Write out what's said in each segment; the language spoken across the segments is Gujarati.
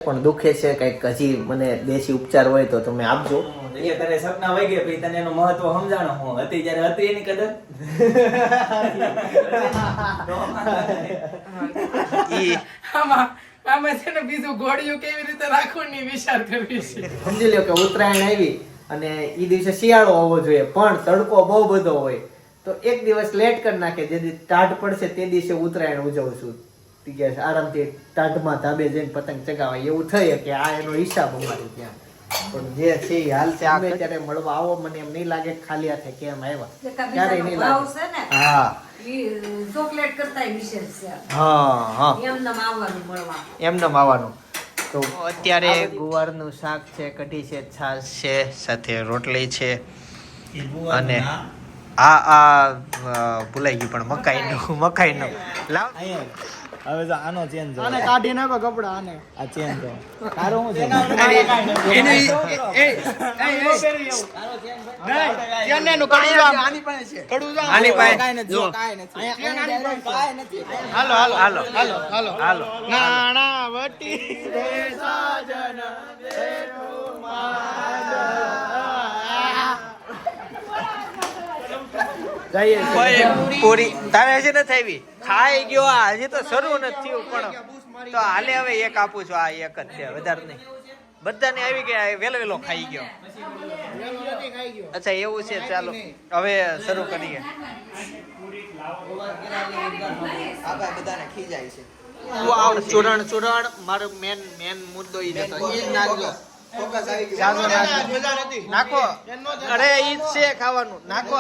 પણ દુખે છે કઈક હજી મને દેશી ઉપચાર હોય તો તમે આપજો. એ તારે સપના વહી ગયા પછી તને એનું મહત્વ સમજાણો હું હતી જ્યારે હતી એની કદર આમાં છે ને બીજું ઘોડિયું કેવી રીતે રાખવું ની વિચાર કરવી છે. સમજી લ્યો કે ઉત્તરાયણ આવી અને ઈ દિવસે શિયાળો હોવો જોઈએ પણ તડકો બહુ બધો હોય તો એક દિવસ લેટ કરી નાખે. જે દિવસ ટાઢ પડશે તે દિવસે ઉત્તરાયણ ઉજવું છું. આરામથી ટાઢમાં ધાબે જઈને પતંગ ચગાવાય એવું થઈ કે આ એનો હિસાબ અમારે ત્યાં. પણ જે છે એ હાલ છે અમે ત્યારે મળવા આવો મને એમ નહીં લાગે ખાલી હાથે કેમ આવ્યા ક્યારે નહીં લાગે. હા ચોકલેટ કરતા વિશેષ છે. હા એમનેમ આવવાનું મળવા. એમનેમ આવવાનું. તો અત્યારે ગુવારનું શાક છે, કઢી છે, છાશ છે, સાથે રોટલી છે અને આ ભૂલાઈ ગયું પણ મકાઈનું લાવ. હવે જો આનો ચેન્જ આને કાઢી નાખો કપડા આને. આ ચેન્જ જો તારો હું છે પૂરી તારે હજી નથી આવી ખાઈ ગયો હજી તો શરૂ નથી થયું પણ તો હાલે હવે એક આપું છું. આ એક જ છે વધારે નહીં. બધાને આવી ગયા વેલો ખાઈ ગયો. અચ્છા એવું છે ચાલો હવે શરૂ કરીએ. બધાને ખીજાય છે. ચૂરણ મારો મેન મુદ્દો ઈ હતો. ઈ જ નાખજો. નાખો. અરે ઈ જ છે ખાવાનું. નાખો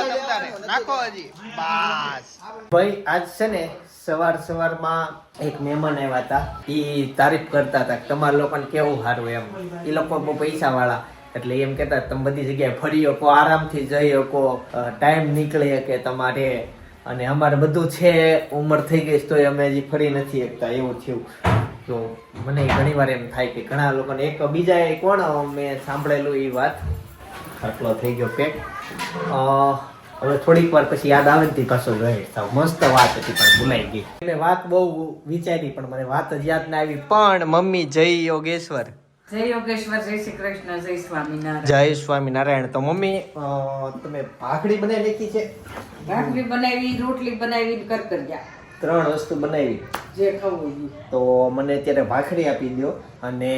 નાખો હજી બસ. ભાઈ આજ છે ને સવારમાં એક મહેમાન આવ્યા હતા. ઈ તારીફ કરતા હતા તમારા લોકોને કેવું સારું એમ. ઈ લોકો બહુ પૈસા વાળા એટલે એમ કેતા તમે બધી જગ્યાએ ફરી શકો, આરામથી જઈ શકો, ટાઈમ નીકળે કે તમારે. અને અમારે બધું છે ઉંમર થઈ ગઈ તો અમે હજી ફરી નથી શકતા એવું થયું. તો મને ઘણી વાર એમ થાય કે ઘણા લોકોને એક બીજા કોણ મેં સાંભળેલું એ વાત. આટલો થઈ ગયો પેટ. હવે થોડીક વાર પછી યાદ આવે ને પાછો રહે. મસ્ત વાત હતી પણ ભૂલાઈ ગઈ. મેં વાત બહુ વિચારી પણ મને વાત જ યાદ ના આવી. પણ મમ્મી જય યોગેશ્વર. જય યોગેશ્વર, જય શ્રી કૃષ્ણ, જય સ્વામિનારાયણ. જય સ્વામિનારાયણ. તો મમ્મી તમે ભાખરી બનાવી નાખી છે? ભાખરી બનાવી, રોટલી બનાવી, કરકરિયા 3 વસ્તુ બનાવી. જે ખાવું તો મને અત્યારે ભાખરી આપી દો. અને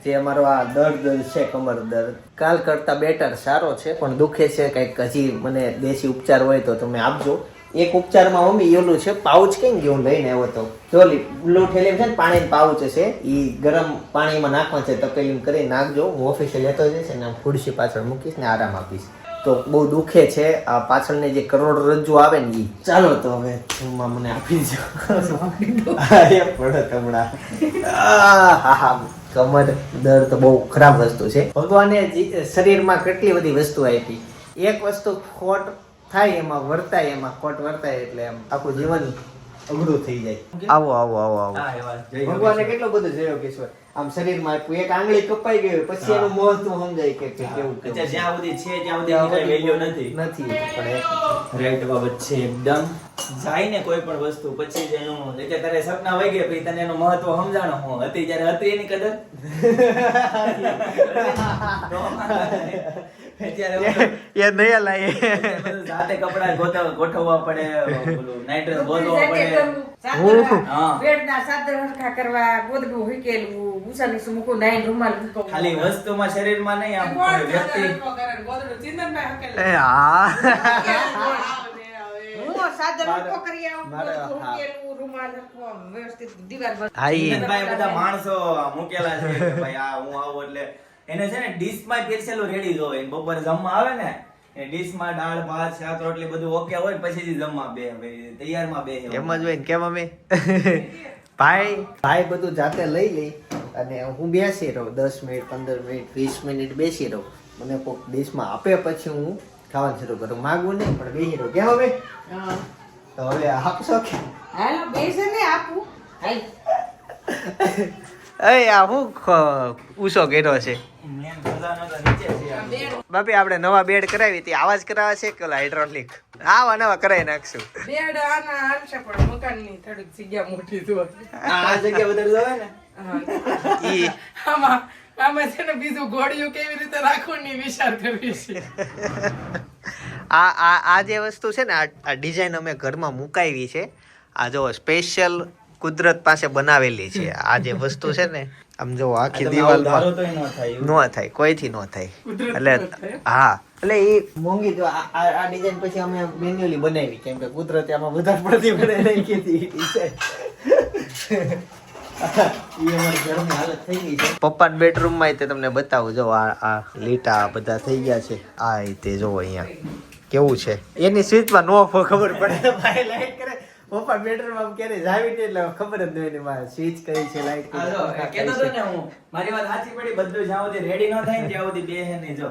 જે અમારો આ દર્દ છે કમર દર્દ કાલ કરતા બેટર સારો છે પણ દુખે છે કઈક હજી મને દેશી ઉપચાર હોય તો તમે આપજો. એક ઉપચારમાં મમ્મી એલું છે પાઉચ કેમ ગયું લઈને આવ્યો તો જોલી બ્લુ થેલી છે ને પાણી પાઉચ છે ઈ ગરમ પાણીમાં નાખવા છે તપેલી કરી નાખજો. હું ઓફિસે લેતો જઈશ ને ખુરશી પાછળ મૂકીશ ને આરામ આપીશ. તો બહુ દુખે છે આ પાછળની જે કરોડરજ્જુ આવે ને ઈ. ચાલો તો હવે જમવા મને આપી દો. કમર દર્દ બહુ ખરાબ વસ્તુ છે. ભગવાને શરીરમાં કેટલી બધી વસ્તુ આપી. એક વસ્તુ ખોટ થાય એમાં વર્તાય, એમાં ખોટ વર્તાય એટલે એમ આખું જીવન અઘરું થઈ જાય. આવો ભગવાને કેટલું બધું જોયો કે આમ શરીરમાં આપ્યું. એક આંગળી કપાઈ ગઈ પછી એનું મહત્વ સમજાય કે કેવું જ્યાં સુધી છે ત્યાં સુધી વેલ્યુ નથી પણ રાઈટ બાબત છે એકદમ. જાય ને કોઈ પણ વસ્તુ પછી જ એનું એટલે તારે સપના વહી ગયા પછી તને એનું મહત્વ સમજાણો હું હતી જ્યારે હતી એની કદર જાતે કપડા ગોઠવવા પડે, નાઈટ ડ્રેસ ગોઠવવા પડે, બેડના સાદર હરખા કરવા, ગોદડું હુકેલવું, ઉસાની મૂકું, નાઈન રૂમાલ મૂકો. ખાલી વસ્તુમાં શરીરમાં નહીં આમ વ્યક્તિ ગોદડું ચિંતનભાઈ હુકેલ. હું સાદર હરખો કરી આવું, ગોદડું હુકેલવું, રૂમાલ હરખો વ્યવસ્થિત દીવાલ પર. ચિંતનભાઈ બધા માણસો મૂકેલા છે કે ભાઈ આ હું આવું એટલે એને છે ને ડીશમાં પીરસેલું રેડી જ હોય. બપોરે જમવા આવે ને એ ડીશમાં દાળ ભાત શાક રોટલી બધું ઓકે હોય પછી જમવા બે તૈયારમાં બે એમ જ હોય ને કેમ અમે ભાઈ બધું જાતે લઈ લે અને હું બેસી રહું 10 મિનિટ 15 મિનિટ 20 મિનિટ બેસી રહું. મને કોઈક ડીશમાં આપે પછી હું ખાવાનું શરૂ કરું. માગું નહીં પણ બેસી રહું. કેમ હવે તો હવે આપશો કે હાલો બેસે ને આપું. હાલ આ હું ઊંચો કર્યો છે બાપી. આપણે નવા બેડ કરાવી હતી આવાજ કરાવે છે કે હાઇડ્રોલિક આવા નવા કરાવી નાખશું. બેડ આના હાલશે પણ મકાનની થોડીક જગ્યા મોટી તો આ જગ્યા વધારે જવાય ને ઈ આમાં છે ને બીજું ઘોડિયું કેવી રીતે રાખવું ની વિચાર કરવી છે. આ જે વસ્તુ છે ને આ ડિઝાઇન અમે ઘરમાં મુકાવી છે. આ જો સ્પેશિયલ કુદરત પાસે બનાવેલી છે. આ જે વસ્તુ છે ને આમ જો આખી દિવાલમાં નો થાય, કોઈથી નો થાય. એટલે હા, એટલે એ મોંઘી તો આ ડિઝાઇન પછી અમે મેન્યુઅલી બનાવી, કેમ કે કુદરતી આમાં વધારે પડતી બનાવી નાખી હતી ડિઝાઇન. પપ્પા બેડરૂમ માં તમને બતાવું. જો આ લીટા બધા થઈ ગયા છે. આ રીતે જો અહીંયા કેવું છે. એની સ્વિચ માં નો ખબર પડે. ભાઈ લાઈટ કરે પપ્પા બેડરૂમ માં ક્યારે જાવી ને એટલે ખબર જ નહીં મારે સ્વિચ કઈ છે લાઈટ કેતો તો ને હું મારી વાત સાચી પડી. બધું જ્યાં સુધી રેડી ન થાય ને ત્યાં સુધી બે હે નહીં. જો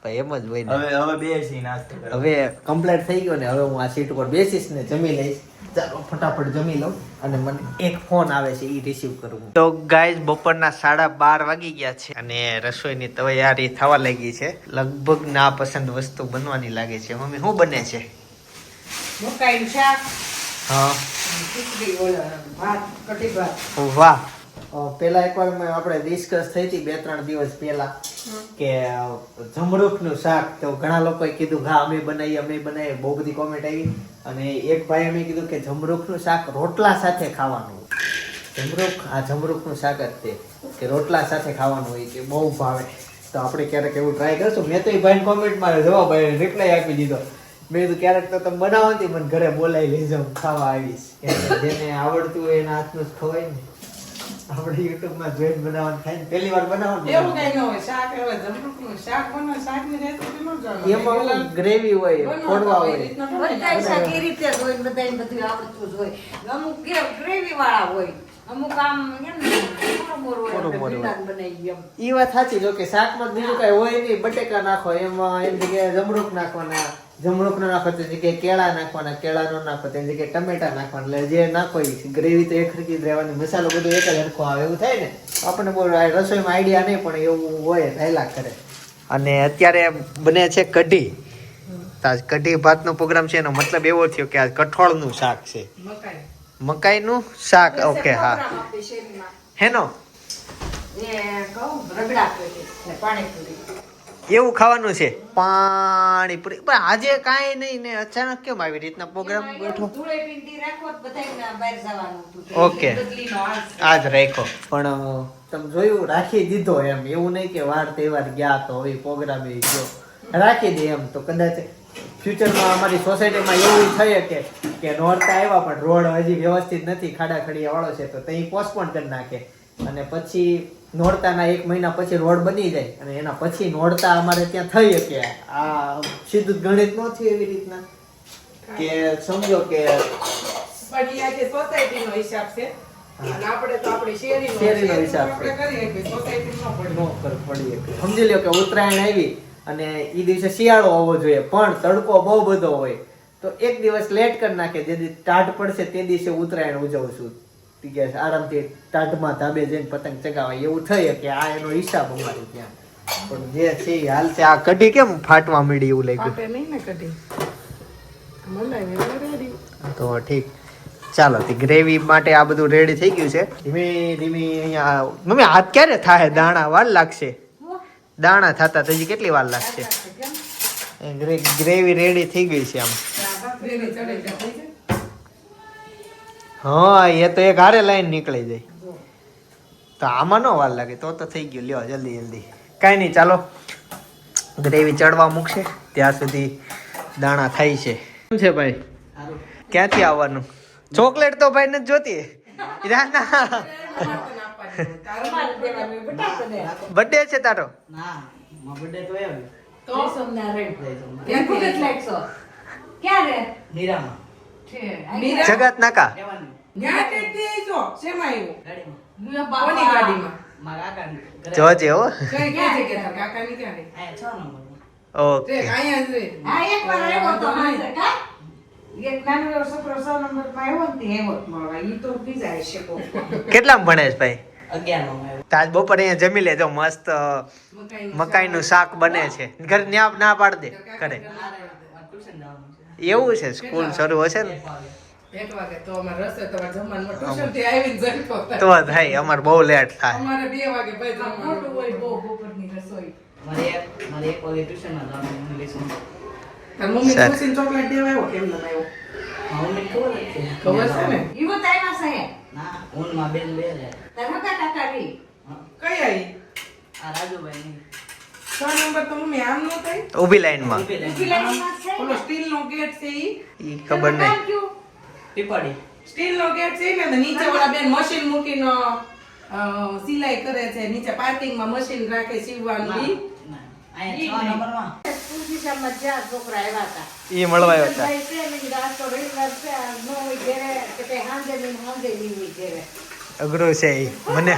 એમ જ હોય ને. હવે બેસી નાસ્તો કરો. હવે કમ્પ્લીટ થઈ ગયો ને. હવે હું આ સીટ ઉપર બેસીશ ને જમી લઈશ. ચાલો ફટાફટ જમી લઉં અને મને એક ફોન આવે છે એ રિસીવ કરું. તો ગાઈઝ બપોરના 12:30 વાગી ગયા છે અને રસોઈની તૈયારી થવા લાગી છે. લગભગ ના પસંદ વસ્તુ બનવાની લાગે છે. મમ્મી શું બને છે? મકાઈનું શાક, હા, ખીચડી, ભાત, કઢી ભાત. વાહ. પેલા એકવાર આપણે ડિસ્કસ થઈ હતી 2-3 દિવસ પહેલા કે જમરૂખનું શાક. તો ઘણા લોકોએ કીધું હા અમે બનાવીએ. બહુ બધી કોમેન્ટ આવી અને એક ભાઈ અમે કીધું કે જમરૂખનું શાક રોટલા સાથે ખાવાનું. જમરૂખનું શાક જ તે કે રોટલા સાથે ખાવાનું હોય કે બહુ ભાવે. તો આપણે ક્યારેક એવું ટ્રાય કરશું. મેં તો એ ભાઈ કોમેન્ટમાં જવાબ રિપ્લાય આપી દીધો. મેં કીધું ક્યારેક તો તમે બનાવો ને મને ઘરે બોલાવી લેજો, ખાવા આવીશ. જેને આવડતું હોય એના હાથનું જ ખવાય ને. આપણે YouTube માં જોઈને બનાવવાનું થાય ને, પહેલી વાર બનાવવાનું. એવું કઈ ન હોય. શાક હવે જમરૂખનું શાક બનાવ, શાકની રેસીપી ન જાણો. એમાં ગ્રેવી હોય, ફોડવા હોય. બધાય શાક એ રીતે જ હોય, બધાયને બધું આવડતું જ હોય. અમુક ગ્રેવી વાળા હોય, અમુક આમ એમ ને મોર હોય, આપણે ભીંડા બનાવી એમ. ઈ વાત સાચી. જો કે શાકમાં બીજું કઈ હોય નહીં. બટેકા નાખો એમાં, એમ જગ્યાએ જમરૂખ નાખવાના, જમરૂખ નો નાખો તે જગ્યાએ કેળા નાખવાના, કેળા નો નાખો તે જગ્યાએ ટમેટા નાખવાના. એટલે જે નાખો ગ્રેવી તો એક હરખી જ રહેવાની. મસાલો બધો એક જ હરખો આવે એવું થાય ને. આપણને બહુ રસોઈમાં આઈડિયા નહીં પણ એવું હોય પહેલા કરે. અને અત્યારે બને છે કઢી. કઢી ભાતનો પ્રોગ્રામ છે. એનો મતલબ એવો થયો કે આ કઠોળનું શાક છે. મકાઈનું શાક. ઓકે, હા. હેનો એવું ખાવાનું છે. પાણીપુરી. પણ આજે કાંઈ નહીં ને અચાનક કેમ આવી રીતના પ્રોગ્રામ બેઠો? ઓકે, આજ રાખ્યો. પણ તમે જોયું રાખી દીધો એમ. એવું નહીં કે વાર તહેવાર ગયા તો હવે પ્રોગ્રામ ગયો. રાખી દે એમ. તો કદાચ ફ્યુચરમાં અમારી સોસાયટીમાં એવું થઈ શકે કે નોરતા આવ્યા પણ રોડ હજી વ્યવસ્થિત નથી, ખાડા ખડિયા વાળો છે, તો ત્યાં પોસ્ટપોન કરી નાખે અને પછી નોરતાના 1 મહિના પછી રોડ બની જાય અને એના પછી નોરતા અમારે ત્યાં થઈ શકે. આ સીધું ગણિત ન થયું એવી રીતના કે સમજો કે પણ ઈ આજે સોસાયટીનો હિસાબ છે અને આપણે તો આપણી શેરીનો હિસાબ છે. આપણે કરીએ કે સોસાયટીનો પડે. નો ફરક પડી શકે. સમજી લ્યો કે ઉત્તરાયણ આવી અને ઈ દિવસે શિયાળો હોવો જોઈએ પણ તડકો બહુ બધો હોય તો એક દિવસ લેટ કરી નાખે. જે દિવસ ટાઢ પડશે તે દિવસે ઉત્તરાયણ ઉજવશું. આરામથી ટાઢમાં ધાબે જઈને પતંગ ચગાવાય એવું થઈ કે આ એનો હિસાબ અમારે ત્યાં. પણ જે છે હાલ છે. આ કઢી કેમ ફાટવા માંડી એવું લાગ્યું? ફાટે નહીં ને કઢી. મલાઈ રેડી. તો ઠીક. ચાલો ગ્રેવી માટે આ બધું રેડી થઈ ગયું છે. ધીમે ધીમે અહીંયા મમ્મી હાથ ક્યારે થાય? દાણા વાર લાગશે. દાણા થતા હજી કેટલી વાર લાગશે? ગ્રેવી રેડી થઈ ગઈ છે આમ. હા, એ તો એક હારે લાઈન નીકળી જાય તો આમાં નો વાર લાગે. તો થઈ ગયું. લ્યો જલ્દી. કાંઈ નહીં, ચાલો ગ્રેવી ચડવા મૂકશે ત્યાં સુધી દાણા થાય છે. શું છે ભાઈ? ક્યાંથી આવવાનું? ચોકલેટ તો ભાઈ નથી જોતી. બર્થડે છે તારો? જગત નાકા જોજે હો. ઓકે. કેટલામાં ભણે છે ભાઈ? 11. તાજ બપોરે અહીંયા જમી લેજો. મસ્ત મકાઈનું શાક બને છે. ઘર ના પાડ દે કરે. એવું છે? સ્કૂલ શરૂ હશે ને? 1 વાગે તો અમારે રસોઈ તમારે જમવાનું ટ્યુશન થી આવીને જમતો થાય. તો થાય અમારે બહુ લેટ થાય. અમારે 2 વાગે ભાઈ જમવાનું હોય બહુ બપોરની રસોઈ. મારે એક વાગે ટ્યુશનમાં જવાનું ઇંગ્લિશ તાર મમ્મી સર. ખુશીને ચોકલેટ દેવા આવ્યો કેમ ન આવ્યો? મમ્મી ખબર જ છે ખબર છે ને? ઈ બતાવ્યા છે ના ઊનમાં બેન બે છે તમે કાકા કાઢી કઈ આવી? આ રાજુભાઈ 6 નંબર તો મમ્મી આમ ન થાય? ઊભી લાઈનમાં ઊભી લાઈનમાં છે ઓલો સ્ટીલનો ગેટ છે ઈ? ઈ ખબર નહીં. નામ કયું? પીપાડી સ્ટીલનો ગેટ છે ને તો નીચે ઓલા બેન મશીન મૂકીને સિલાઈ કરે છે નીચે પાર્કિંગમાં મશીન રાખે સીવવાનું ઈ? અહીંયા 6 નંબરમાં પૂજીશામાં જ્યાં છોકરા આવ્યા હતા. ઈ મળવા આવ્યા હતા. ભાઈ છે, મેં કીધું આજ તો રવિવાર છે, આ ન હોય ઘેરે, કે તે હાંજે નહીં હોય ઘેરે. અઘરું છે ઈ. મને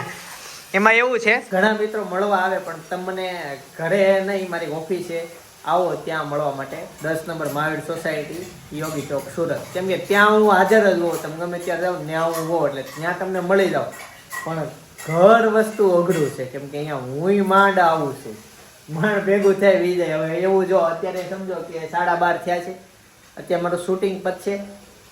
એમાં એવું છે ઘણા મિત્રો મળવા આવે પણ તમને ઘરે નહીં મારી ઓફિસે આવો ત્યાં મળવા માટે 10 નંબર મહાવીર સોસાયટી યોગી ચોક સુરત. કેમ કે ત્યાં હું હાજર જ હોઉં, તમે ગમે ત્યાં જાઓ ત્યાં હું હોઉં એટલે ત્યાં તમને મળી જાઓ. પણ ઘર વસ્તુ અઘરું છે કેમ કે અહીંયા હુંય માંડ આવું છું, માંડ ભેગું થાય વી જાય. હવે એવું જો અત્યારે સમજો કે 12:30 થયા છે, અત્યારે મારું શૂટિંગ પતશે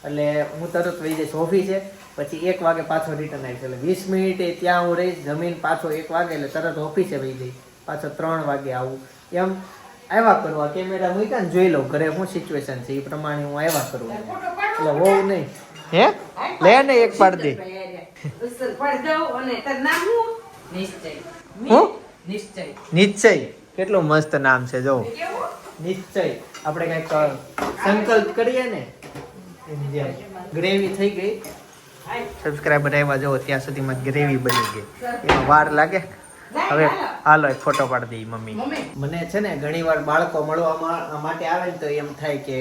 એટલે હું તરત વહી જઈશ ઓફિસે, પછી 1 વાગે પાછો રિટર્ન આવીશ એટલે 20 મિનિટે ત્યાં હું રહીશ, જમીન પાછો 1 વાગે એટલે તરત ઓફિસે વહી જઈશ, પાછો 3 વાગે આવું. એમ આવ્યા કરું, આ કેમેરા મૂક્યા ને જોઈ લઉં ઘરે શું સિચ્યુએશન છે એ પ્રમાણે હું આવ્યા કરું એટલે હોવું નહીં. હે લે ને એક પાડી દે. ઉસર પડ દઉં અને તાર નામ શું? નિશ્ચય હું નિશ્ચય નિશ્ચય કેટલું મસ્ત નામ છે જો કેવું? નિશ્ચય. આપણે કઈક સંકલ્પ કરીએ ને એની જેમ. ગ્રેવી થઈ ગઈ, સબસ્ક્રાઇબર આવ્યા જો ત્યાં સુધીમાં ગ્રેવી બની ગઈ. એમાં વાર લાગે. હવે હાલો એક ફોટો પાડી દઈ મમ્મી. મને છે ને ઘણી વાર બાળકો મળવા માટે આવે ને તો એમ થાય કે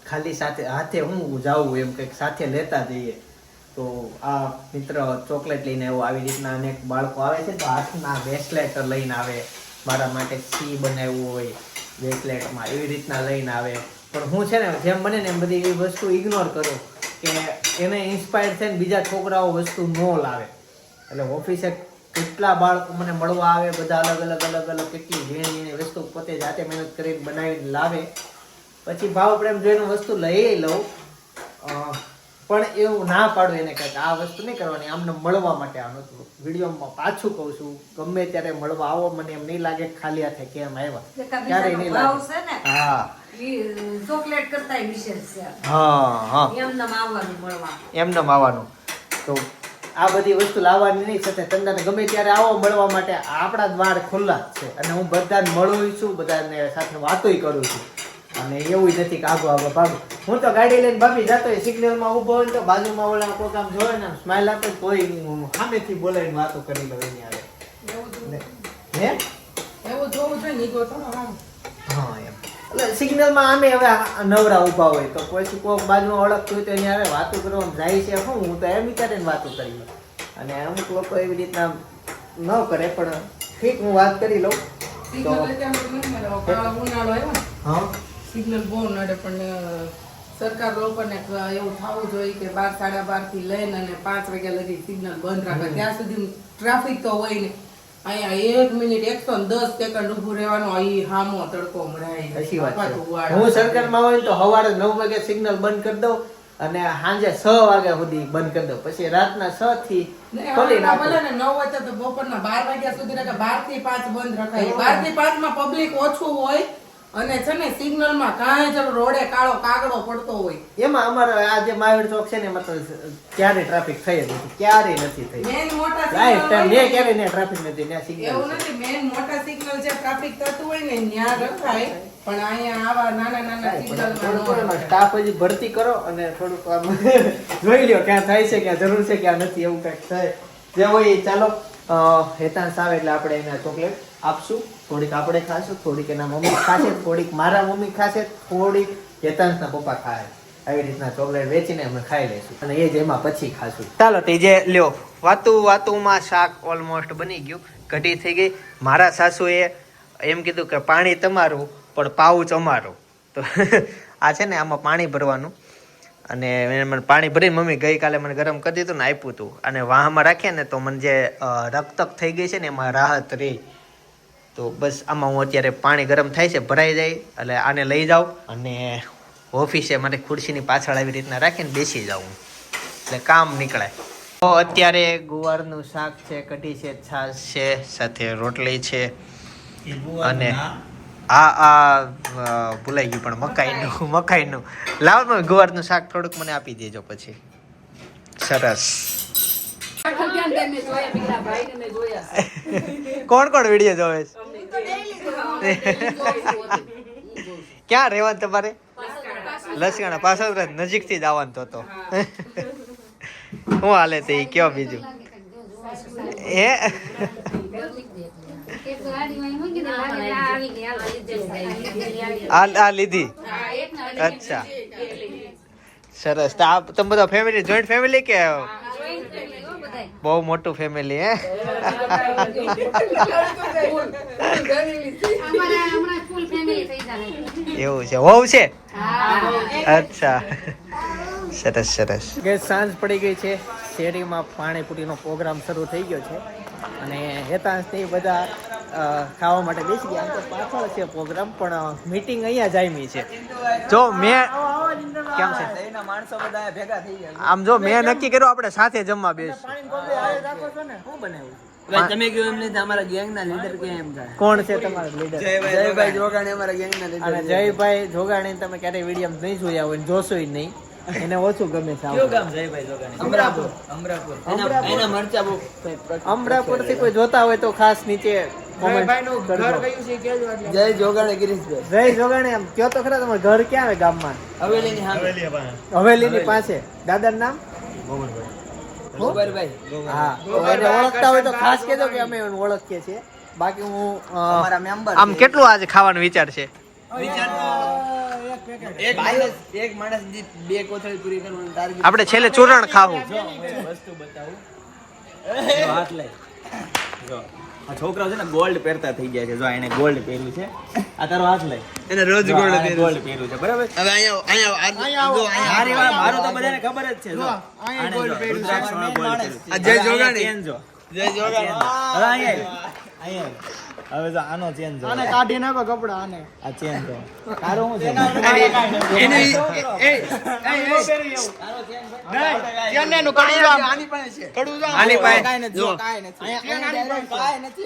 ખાલી સાથે હાથે હું જાઉં એમ કંઈક સાથે લેતા જઈએ. તો આ મિત્ર ચોકલેટ લઈને આવ્યો, આવી રીતના અનેક બાળકો આવે છે તો હાથના બ્રેસલેટ લઈને આવે, મારા માટે સી બનાવ્યું હોય બ્રેસલેટમાં એવી રીતના લઈને આવે. પણ હું છે ને જેમ બને ને એમ બધી એવી વસ્તુ ઇગ્નોર કરું કે એને ઇન્સ્પાયર થઈને બીજા છોકરાઓ વસ્તુ ન લાવે. એટલે ઓફિસે કેટલા બાળકો મને મળવા આવે, બધા અલગ અલગ કેટલી ઝીણી વસ્તુ પોતે જાતે મહેનત કરીને બનાવીને લાવે, પછી ભાવ પ્રેમ જોઈને વસ્તુ લઈ લઉં. પણ એવું ના પાડું એને કંઈક આ વસ્તુ નહીં કરવાની, આમને મળવા માટે આનું વિડીયોમાં પાછું કહું છું, ગમે ત્યારે મળવા આવો, મને એમ નહીં લાગે ખાલી હાથે કેમ આવ્યા, ક્યારેય નહીં ભાવ લાગે. છે ને હા ઈ ચોકલેટ કરતાંય વિશેષ છે. હા એમનેમ આવવાનું મળવા. એમનેમ આવવાનું. તો આ બધી વસ્તુ લાવવાની નહીં, સાથે તમને ગમે ત્યારે આવો મળવા માટે, આપણા દ્વાર ખુલ્લા જ છે અને હું બધાને મળું છું, બધાને સાથે વાતોય કરું છું. અને એવું નથી કે આગો ભાગો. હું તો ગાડી લઈને ભાભી જતો હોય, સિગ્નલમાં ઊભો હોય તો બાજુમાં ઓલા કોઈ આમ જોવે ને સ્માઈલ આપે, કોઈ સામેથી બોલાવીને વાતો કરી લો એની આવે. હે એવું જોવું જોઈએ ને ઈ ગોતણો આમ. હા એમ. એટલે સિગ્નલમાં આમે હવે નવરા ઊભા હોય તો પછી કોઈક બાજુમાં ઓળખતું હોય તો એની હારે વાતો કરવામાં જાય છે શું, હું તો એમ વિચારીને વાતો કરી. અને અમુક લોકો એવી રીતના ન કરે પણ ઠીક હું વાત કરી લઉં. સિગ્નલ અત્યારે નથી મળે. કાળો ઉનાળો આવ્યો ને, હા સિગ્નલ બહુ નડે પણ સરકાર લોકોને એવું થવું જોઈએ કે 12, 12:30 થી લઈને અને 5 વાગ્યા લગી સિગ્નલ બંધ રાખે. ત્યાં સુધી ટ્રાફિક તો હોય ને, અહીંયા 1 મિનિટ 110 સેકન્ડ ઊભું રહેવાનું, અહીં હામો તડકો મળાય. સાચી વાત છે. હું સરકારમાં હોય ને તો સવારે 9 વાગે સિગ્નલ બંધ કરી દઉં અને સાંજે 6 વાગ્યા સુધી બંધ કરી દઉં, પછી રાતના 6 થી ખોલી નાખું. ભલે ને 9 વાગે તો બપોરના 12 વાગ્યા સુધી રાખે, 12 થી 5 બંધ રખાય. 12 થી 5 માં પબ્લિક ઓછું હોય અને છે ને સિગ્નલ માં કાંઈ જ રોડે કાળો કાગડો પડતો હોય. એમાં અમારે આ જે મહાવીર ચોક છે ને એમાં તો ક્યારેય ટ્રાફિક થઈ જ નથી, ક્યારેય નથી થઈ. મેન મોટા લાઈફ સિગ્નલ ટાઈમ હોય ને ક્યારેય ને ટ્રાફિક નથી, ત્યાં સિગ્નલ એવું નથી, મેન મોટા સિગ્નલ જે ટ્રાફિક થતું હોય ને ત્યાં રખાય, પણ અહીંયા આવા નાના નાના સિગ્નલ સ્ટાફ હજી ભરતી કરો અને થોડુંક આમ જોઈ લ્યો ક્યાં થાય છે, ક્યાં જરૂર છે, ક્યાં નથી, એવું કંઈક થાય. જે હોય એ ચાલો હેતાંશ આવે એટલે આપણે એને ચોકલેટ આપશું, થોડીક આપણે ખાશું, થોડીક એના મમ્મી ખાશે, થોડીક મારા મમ્મી ખાશે, થોડીક હેતાંશના પપ્પા ખાય. આવી રીતના ચોકલેટ વેચીને અમે ખાઈ લઈશું અને એ જ એમાં પછી ખાશું. ચાલો તે જે લ્યો વાતુમાં શાક ઓલમોસ્ટ બની ગયું, કઢી થઈ ગઈ. મારા સાસુએ એમ કીધું કે પાણી તમારું પણ પાઉચ અમારું. તો આ છે ને આમાં પાણી ભરવાનું અને મને પાણી ભરીને મમ્મી ગઈકાલે મને ગરમ કરી દીધું ને આપ્યું હતું. અને વાહમાં રાખીએ ને તો મને જે રકતક થઈ ગઈ છે ને એમાં રાહત રહે. તો બસ આમાં હું અત્યારે પાણી ગરમ થાય છે ભરાઈ જાય એટલે આને લઈ જાઉં અને ઓફિસે મારે ખુરશીની પાછળ આવી રીતના રાખીને બેસી જાઉં એટલે કામ નીકળે. તો અત્યારે ગુવારનું શાક છે, કઢી છે, છાશ છે, સાથે રોટલી છે અને ભૂલાઈ ગયું પણ મકાઈનું લાવ ગુવારનું શાક થોડુંક મને આપી દેજો પછી. સરસ. કોણ કોણ વિડીયો જોવે છે? ક્યાં રહેવાનું તમારે? લસકાણા પાછળ નજીકથી જ આવવાનું તો શું હાલે તે કયો બીજું? આ લીધી? અચ્છા સરસ. તો આ તમે બધા ફેમિલી જોઈન્ટ ફેમિલી કે બહુ મોટું ફેમિલી? હે એવું છે? હોવ છે? અચ્છા સરસ સરસ. સાંજ પડી ગઈ છે, શેરીમાં પાણીપુરીનો પ્રોગ્રામ શરૂ થઈ ગયો છે અને હેતાંશથી બધા ખાવા માટે બેસી ગયા. આમ તો પાછળ છે પ્રોગ્રામ પણ મીટિંગ અહીંયા જામી છે. જો મેં કેમ છે માણસો બધા ભેગા થઈ ગયા. આમ જો મેં નક્કી કર્યું આપણે સાથે જમવા બેસ. તમે કયો એમ નહીં, અમારા ગેંગના લીડર કે એમ થાય. કોણ છે તમારા લીડર? જયભાઈ જોગાણી અમારા ગેંગના લીડર. અને જયભાઈ જોગાણી તમે ક્યારેય વિડીયો નહીં જોયા હોય, જોશો નહીં, એને ઓછું ગમે છે. કયું ગામ જયભાઈ જોગાણી? અમરાપુર. અમરાપુર. એના મરચા બહુ અમરાપુર થી કોઈ જોતા હોય તો ખાસ નીચે comment કરજો. જય જોગાણી ગિરીશભાઈ. જય જોગાણી. આમ કયો તો ખરા તમારું ઘર ક્યાં આવે ગામમાં? હવેલીની સામે. હવેલીની પાસે. દાદાનું નામ? ગોબરભાઈ. હા, તો એને ઓળખતા હોય તો ખાસ કહેજો કે અમે એને ઓળખીએ છીએ. બાકી હું અમારા મેમ્બર. આમ કેટલું આજે ખાવાનો વિચાર છે? એક માણસ દીઠ 2 કોથળી પૂરી કરવાનું ટાર્ગેટ. આપણે છેલ્લે ચૂરણ ખાવું. વસ્તુ બતાવું. હાથ લઈ. જો આ છોકરાઓ છે ને ગોલ્ડ પહેરતા થઈ ગયા છે. જો એને ગોલ્ડ પહેર્યું છે. આ તારો હાથ લઈ. એને રોજ ગોલ્ડ પહેર્યું. ગોલ્ડ પહેર્યું છે, બરાબર? હવે અહીંયા મારી વાત મારું તો બધાને ખબર જ છે. જો આને જો રુદ્રાક્ષવાળો ગોલ્ડ પહેર્યું. આ જય જોગાણી. ચેન જો. જય જોગાણી. હવે અહીંયા હવે જો આનો ચેન જો. આને કાઢી નાખો કપડા. આને આ ચેન જો. તારો શું છે? આની પાસે છે. આની પાસે જો કાઈ નથી.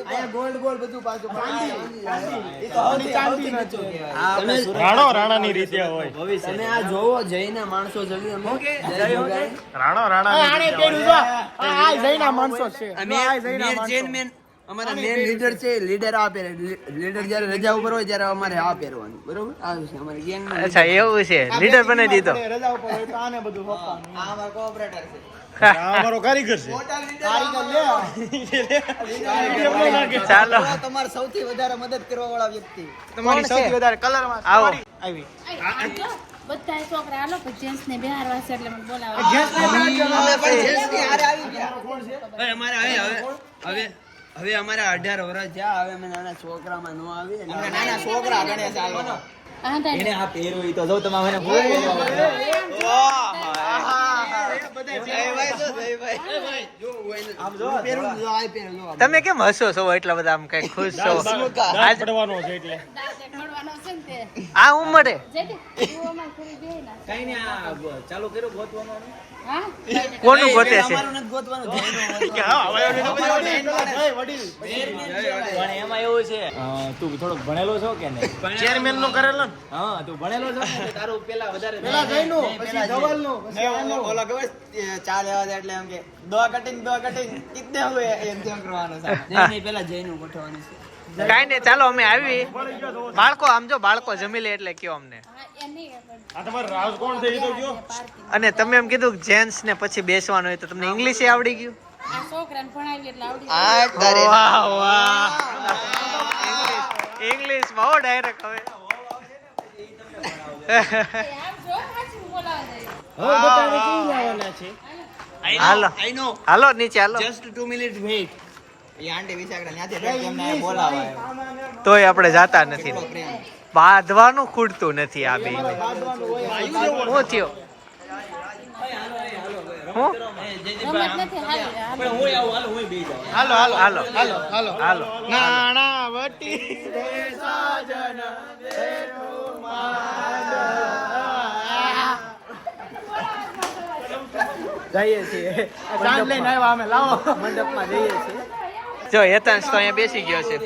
અહીંયા ગોલ્ડ ગોલ્ડ બધું પાછું. રાણાની રીતે હોય. તમે આ જોવો જયના માણસો જવી અમે ચેરમેન અમારા મેન લીડર છે. લીડર આ પહેરે. લીડર જ્યારે રજા ઉપર હોય ત્યારે અમારે આ પહેરવાનું, બરોબર? આ છે અમારી ગેંગનો. અચ્છા એવું છે, લીડર બનાવી દીધો. રજા ઉપર હોય તો આને બધું સોંપવાનું. આ અમારો કોઓપરેટર છે. આ અમારો કારીગર છે. ચાલો તમારે સૌથી વધારે મદદ કરવા વાળા વ્યક્તિ. તમારી સૌથી વધારે કલરમાં આવો. આવી. બધા છોકરા આલો કે જેન્ટ્સ ને બિહારવા છે એટલે મને બોલાવે. અમે પણ જેસની હારે આવી ગયા. ભાઈ અમારે હવે અમારા 18 વર્ષ થયા. હવે અમે નાના છોકરામાં નો આવી. નાના છોકરા ગણે ચાલો. એને આ પહેર્યું ઈ તો જો તમે મને તમે કેમ હસો છો એટલા બધા? આમ કઈ ખુશ છો? દાંત પડવાનો છે એટલે. દાંતે ખોડવાનો છે ને તે. આ ઉંમરે જેથી કૂવામાં થોડી બેહી ના. કઈ ને આ ચાલુ કર્યું ગોતવાનું. હા? કોનું ગોતે છે? પણ એમાં એવું છે તું થોડોક ભણેલો છો કે નહીં? ચેરમેન નો કરેલો ને. હા તું ભણેલો છો ને એટલે તારું પેલા વધારે પેલા જઈનું, પછી ધવલનું, પછી આનું. ઓલા ખબર ચા લેવા જાય એટલે એમ કે દવા કટિંગ કિતને હુએ એમ જેમ કરવાનું છે. નહીં પેલા જઈને ગોઠવવાનું છે. કાઈ નઈ, ચાલો અમે આવી. બાળકો આમ જો, બાળકો જમી લે એટલે કયો અમને. હા, એ નહીં ખબર. આ તમારો રાજ કોણ છે ઈ તો કયો. અને તમે એમ કીધું જેન્ટ્સ ને પછી બેસવાનું હોય તો તમને ઇંગ્લિશ આવડી ગયું? આ છોકરાને ભણાવી એટલે આવડી વાહ વાહ, ઇંગ્લિશ બહુ ડાયરેક્ટ હવે. જાય. આમ જો સાચું બોલાવે છે. હવે બતાવે કેવું લાવવાના છે. હાલો I know. હાલો નીચે હાલો. Just 2 minutes wait. એ આંટી વિચાકડા ન્યાથી રેડી એમને બોલાવા તોય આપણે જાતા નથી. બાંધવાનું ખૂટતું નથી આ બે. શું થયો? હું રમત નથી હાલી. પણ હું આવું હાલો હું બેહી જાઉં. હાલો હાલો હાલો હાલો હાલો હાલો. નાણાવટી રે સાજન બેનો માદ. જઈએ છીએ ચાંદ લઈને આવ્યા અમે લાવો મંડપમાં જઈએ છીએ. જો હેતાંશ તો અહીંયા બેસી ગયો છે.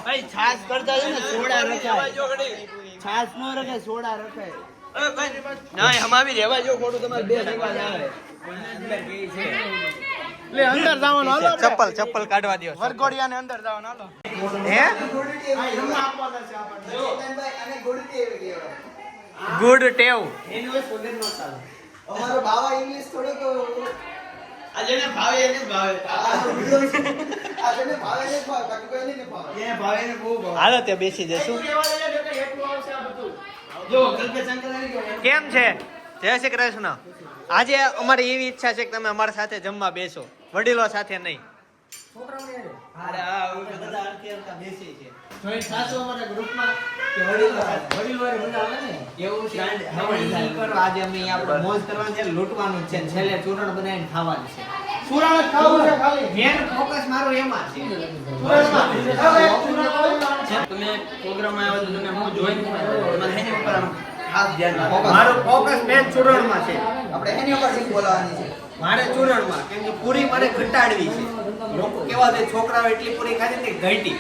ભાઈ છાસ કરતા છે ને સોડા રખાય. છાસ નો રખાય, સોડા રખાય. ના હમાવી રહેવા જો ખોટું તમારે બે ભેગા ના આવે. લે અંદર જવાનું હાલો ચપ્પલ કાઢવા દો. વરઘોડિયાને અંદર જવાનું હાલો. હે ગુડ ટેવ. અમારો બાવા ઇંગ્લિશ થોડુંક આ જેને ભાવે એને જ ભાવે. આ જેને ભાવે એને જ ભાવે, બાકી કોઈ નહીં ભાવે. એને ભાવે એને બહુ ભાવે. હાલો ત્યાં બેસી જશું. જો કલ્પેશંકર આવી ગયો. કેમ છે? જય શ્રી કૃષ્ણ. આજે અમારી એવી ઈચ્છા છે કે તમે અમારા સાથે જમવા બેસો, વડીલો સાથે નહીં. અરે હા બધા હરખે હરખા બેસી છે. જોઈ સાચો અમારા ગ્રુપમાં કે વડીલો વાળી મજા આવે ને એવું છે. હવે ઈ કરો, આજે અમે આપણે મોજ કરવાની છે, લૂંટવાનું જ છે, છેલ્લે ચૂરણ બનાવીને ખાવાનું છે. સુરાણ જ ખાવું છે ખાલી. મેન ફોકસ મારો એમાં છે. તમે પ્રોગ્રામમાં આવ્યા તો તમે હું જોઈન તમારે એની ઉપર આમ ખાસ ધ્યાન રાખો. મારું ફોકસ મેન ચૂરણમાં છે. આપણે એની ઉપર શીખ બોલાવવાની છે. મારે ચૂરણમાં, કેમ કે પૂરી મારે ઘટાડવી છે. લોકો કેવા છે, છોકરાઓ એટલી પૂરી ખાય છે કે ઘટી.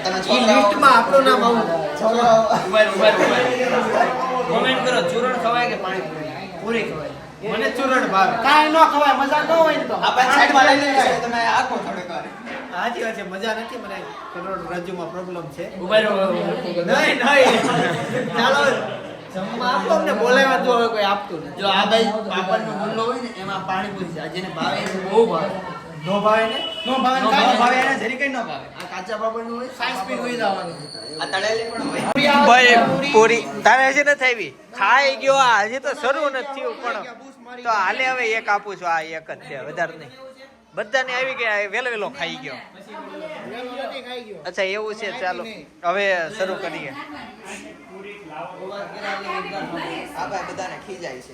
તમે ઈ લિસ્ટમાં આપણું નામ આવું. ઉભા કોમેન્ટ કરો, ચૂરણ ખવાય કે પાણીપુરી? પૂરી ખવાય. મને ચૂરણ ભાવે. કાંઈ ન ખવાય, મજા ન હોય ને તો. આપણે સાઈડમાં લઈ લઈએ તમે આખો થોડીક વાર. સાચી વાત છે, મજા નથી. મને કરોડરજ્જુમાં પ્રોબ્લેમ છે. ઉભા રહો. નહીં ચાલો જમવા આપો, અમને બોલાવ્યા જો હવે કોઈ આપતું નથી. જો આ ભાઈ પાપડનો ગુલ્લો હોય ને એમાં પાણીપુરી છે. આ જેને ભાવે એને બહુ ભાવે. નો ભાવે ને નો ભાવે ને નો કાંઈ ભાવે એને જરી કઈ ન ભાવે. આ કાચા પાપડનું હોય, સાઈઝ સ્પીડ હોય જવાનું. આ તળેલી પણ હોય. ભાઈ પૂરી તારે હજી નથી આવી, ખાઈ ગયો. આ હજી તો શરૂ નથી થયું, પણ તો હાલે હવે એક આપું છું. આ એક જ છે, વધારે નહીં. બધાને આવી ગયા, વેલો વેલો ખાઈ ગયો. અચ્છા એવું છે, ચાલો હવે શરૂ કરીએ. આ ભાઈ બધાને ખીજાય છે.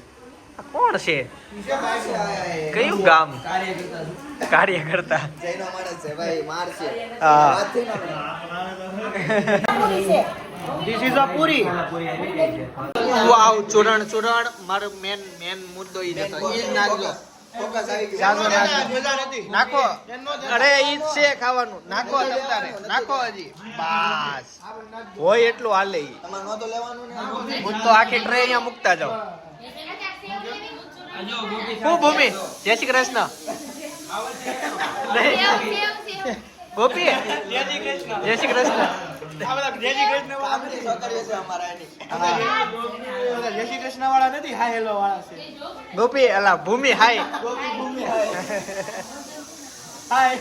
આ કોણ છે? કયું ગામ? કાર્યકર્તા. જયનો માણસ છે ભાઈ, માર છે. હા. વાતથી ન બને. This is a પૂરી. વાવ, ચૂરણ મારો મેન મુદ્દો ઈ જ હતો. ઈ જ નાખજો. ફોકસ આવી ગયું. જાજો નાખો. અરે ઈ જ છે ખાવાનું. નાખો તમતારે, નાખો હજી. બસ હોય એટલું હાલે. ઈ તમારે નહોતો લેવાનું ને. હું તો આખી ટ્રે અહીંયા મૂકતા જાઉં. હું ભૂમિ, જય શ્રી કૃષ્ણ. ગોપી, જય શ્રી કૃષ્ણ. કામની છોકરીઓ છે અમારા એની. જય શ્રી કૃષ્ણ વાળા નથી, હાય હેલો વાળા છે. ગોપી અલા ભૂમિ હાય. હાય.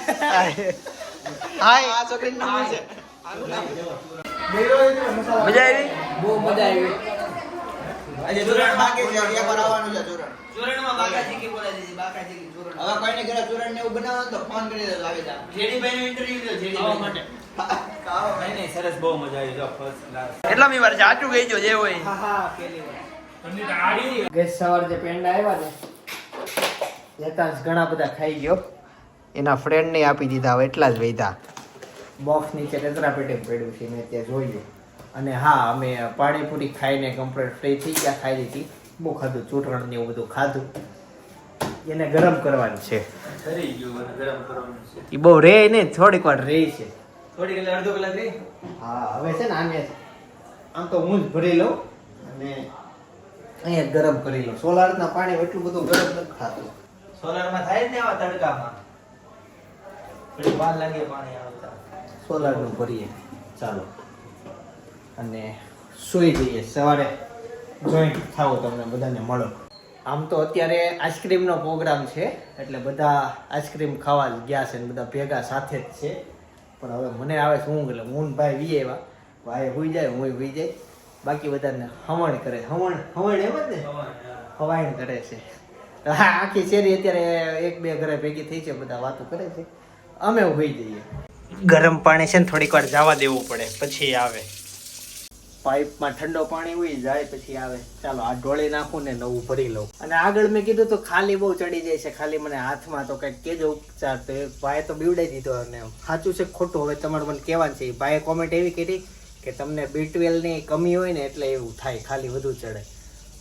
હાય. આ છોકરીનું નામ શું છે? મજા આવી? બહુ મજા આવી. આજે ચૂરણ બાકી છે, એક વાર આવવાનું છે ચૂરણ. ચૂરણમાં બાકાજી કી બોલાવી દીધી, બાકાજી કી ચૂરણ. હવે કોઈને ઘરે ચૂરણ ને એવું બનાવવાનું તો ફોન કરી દેજો, આવી જા. જેડીભાઈનો ઇન્ટરવ્યુ લ્યો, જેડીભાઈ માટે. નહીં, સરસ, બહુ મજા આવી. જો ફર્સ્ટ ક્લાસ. એટલા મી વાર જાચું ગઈ જો જે હોય. ગેસ સવાર જે પેંડા આવ્યા ને, યતાંશ ઘણા બધા ખાઈ ગયો. એના ફ્રેન્ડને આપી દીધા, હવે એટલા જ વૈધા. બોક્સ નીચે કચરા પેટે પડ્યું છે, મેં ત્યાં જોયું. અને હા, અમે પાણીપુરી ખાઈને કમ્પ્લીટ ફ્રી થઈ ગયા, ખાઈ લીધી. બહુ ખાધું, ચૂંટણ ને એવું બધું ખાધું. એને ગરમ કરવાનું છે. કરી ગયું અને ગરમ કરવાનું છે. એ બહુ રે નહીં, થોડીક વાર રે છે. થોડીક એટલે અડધો કલાક રહી. હા, હવે છે ને આને આમ તો હું જ ભરી લઉં અને અહીંયા ગરમ કરી લઉં. સોલારના પાણી એટલું બધું ગરમ નથી થતું. સોલારમાં થાય જ ને આવા તડકામાં. થોડી વાર લાગે પાણી આવતા. સોલારનું ભરીએ, ચાલો. અને સૂઈ જઈએ, સવારે જોઈન્ટ થાવ તમને બધાને મળો. આમ તો અત્યારે આઈસ્ક્રીમનો પ્રોગ્રામ છે, એટલે બધા આઈસ્ક્રીમ ખાવા જ ગયા છે ને બધા ભેગા સાથે જ છે. પણ હવે મને આવે છે ઊંઘ, એટલે હું ભાઈ વી આવ્યા. ભાઈ હુઈ જાય, હું હુઈ જાય. બાકી બધાને હવણ કરે. હવણ એમ જ ને, હવાઈણ કરે છે. હા, આખી શેરી અત્યારે એક બે ઘરે ભેગી થઈ છે, બધા વાતો કરે છે. અમે હુઈ જઈએ. ગરમ પાણી છે ને થોડીક વાર જવા દેવું પડે, પછી આવે. પાઇપમાં ઠંડો પાણી હોય જાય પછી આવે. ચાલો આ ઢોળી નાખું ને નવું ભરી લઉં. અને આગળ મેં કીધું તો ખાલી બહુ ચડી જાય છે, ખાલી મને હાથમાં તો કંઈક કેજો ઉપચાર. તો એ ભાઈએ તો બીવડાઈ દીધો. અને સાચું છે ખોટું હવે તમારે મને કહેવાનું છે. ભાઈએ કોમેન્ટ એવી કરી કે તમને B12 ની કમી હોય ને એટલે એવું થાય, ખાલી વધુ ચડે.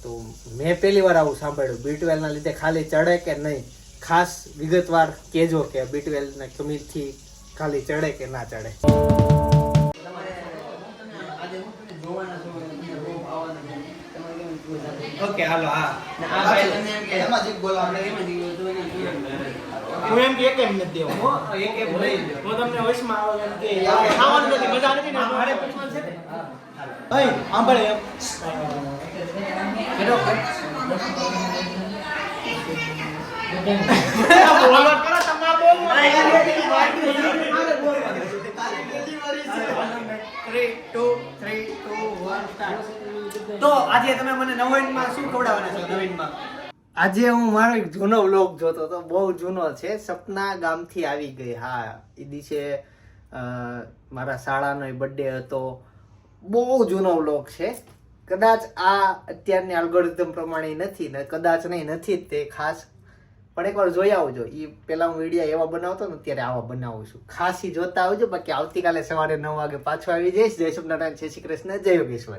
તો મેં પહેલી વાર આવું સાંભળ્યું B12 ના લીધે ખાલી ચડે કે નહીં. ખાસ વિગતવાર કહેજો કે B12 ના કમીથી ખાલી ચડે કે ના ચડે. ઓકે હાલો હા આ ભાઈ તમને એમ કે એમાં જીત બોલો આપણે એમાં જીવો તો એને હું એમ કે એમ નથી દેવો એક એક લઈ લો. હું તમને વોઇસમાં આવો એમ કે ખાવાનું નથી મજા નથી ને મારે પૂછવાનું છે ને ઓય સાંભળે એમ બોલો કરો તમાર બહુ 3 2 3 2 1 સ્ટાર્ટ તો આજે તમે મને નવીનમાં શું ખવડાવવાના છો નવીનમાં આજે હું મારો એક જૂનો વ્લોગ જોતો તો, બહુ જૂનો છે. સપના ગામથી આવી ગઈ. હા, એ દિવસે મારા શાળાનો બર્થડે હતો. બહુ જૂનો વ્લોગ છે. કદાચ આ અત્યારની અલ્ગોરિધમ પ્રમાણે નથી ને, કદાચ નહીં નથી જ તે ખાસ, પણ એકવાર જોઈ આવજો. એ પેલા હું વિડીયો એવા બનાવતો ને ત્યારે આવા બનાવું છું. ખાસ ઈ જોતા આવજો. બાકી આવતીકાલે સવારે 9 વાગે પાછો આવી જઈશ. જય સોમનારાયણ, જય શ્રી કૃષ્ણ, જય યોગેશ્વર.